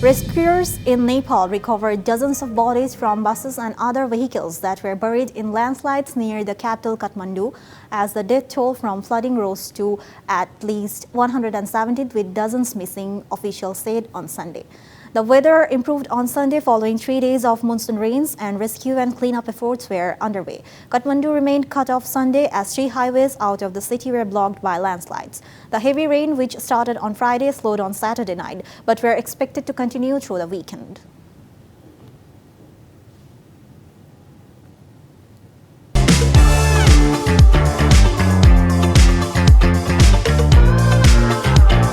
Rescuers in Nepal recovered dozens of bodies from buses and other vehicles that were buried in landslides near the capital Kathmandu, as the death toll from flooding rose to at least 117, with dozens missing, officials said on Sunday. The weather improved on Sunday following 3 days of monsoon rains, and rescue and cleanup efforts were underway. Kathmandu remained cut off Sunday as 3 highways out of the city were blocked by landslides. The heavy rain, which started on Friday, slowed on Saturday night, but were expected to continue through the weekend.